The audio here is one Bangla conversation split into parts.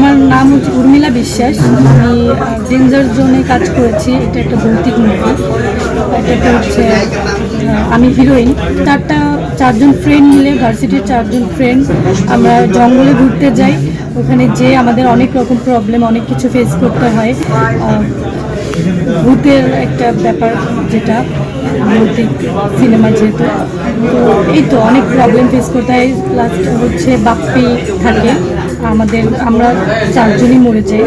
আমার নাম হচ্ছে উর্মিলা বিশ্বাস। আমি ডেঞ্জার জোনে কাজ করেছি। এটা একটা ভৌতিক মুভি। এটা হচ্ছে আমি হিরোইন। চারজন ফ্রেন্ড মিলে, ভার্সিটির 4জন ফ্রেন্ড, আমরা জঙ্গলে ঘুরতে যাই। ওখানে যে আমাদের অনেক রকম প্রবলেম, অনেক কিছু ফেস করতে হয়। ভূতের একটা ব্যাপার, যেটা ভৌতিক সিনেমা, যেহেতু তো এই তো অনেক প্রবলেম ফেস করতে হয়। লাস্ট হচ্ছে বাপ্পি থাকে আমাদের, আমরা 4জনই মরে যাই।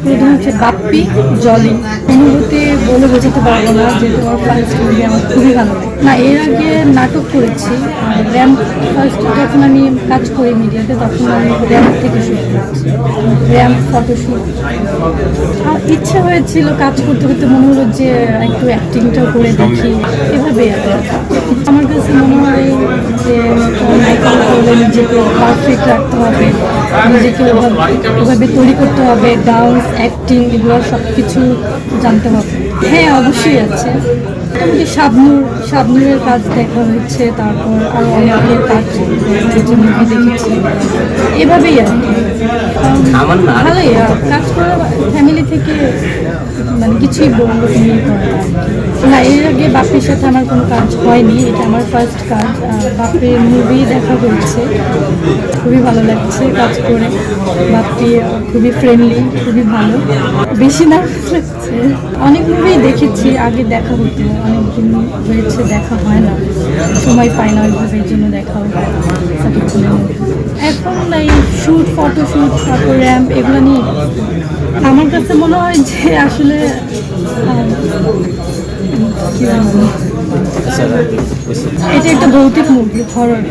প্রথম হচ্ছে বাপ্পি, জলি। অনুভূতি বলে বোঝাতে পারবো না, যেহেতু আমার ফার্স্ট মুভি আমার খুবই ভালো লাগে। না, এর আগে নাটক করেছি। র্যাম্প ফার্স্ট যখন আমি কাজ করি মিডিয়াতে, তখন আমি র্যাম্প থেকে শুরু করেছি, র্যাম্প ফটোশ্যুট। আর ইচ্ছে হয়েছিল কাজ করতে করতে, মনে হলো যে একটু অ্যাক্টিংটাও করে দেখি, এভাবে আর আমার কাছে মনে হয় যে নায়িকা করলে নিজেকে পারফেক্ট রাখতে হবে, নিজেকে ওভাবে তৈরি করতে হবে, ডান্স, অ্যাক্টিং, এগুলো সব কিছু জানতে হবে। হ্যাঁ, অবশ্যই আছে। মোটামুটি শাবনূরের কাজ দেখা হয়েছে, তারপর আরও অনেকের কাজ মুভি দেখেছি, এভাবেই আর কি। ভালোই কাজ করা, ফ্যামিলি থেকে মানে কিছুই বলবো নিয়ে করা আর কি। না, এর আগে বাপ্পির সাথে আমার কোনো কাজ হয়নি, এটা আমার ফার্স্ট কাজ। বাপ্পির মুভি দেখা হয়েছে, খুবই ভালো লাগছে কাজ করে। বাপ্পি খুবই ফ্রেন্ডলি, খুবই ভালো। বেশি নার্ভাস লাগছে। অনেক মুভি দেখেছি, আগে দেখা হতো, অনেকদিন হয়েছে দেখা হয় না, সময় পাই না ওইভাবে, এই জন্য দেখাও হয় না সাকিব খানের মুভি। এখন এই শ্যুট, ফটোশ্যুট, তারপর র্যাম্প, এগুলো নিয়ে আমার কাছে মনে হয় যে আসলে কি বলবো, এটা একটা ভৌতিক মুভি, হরর।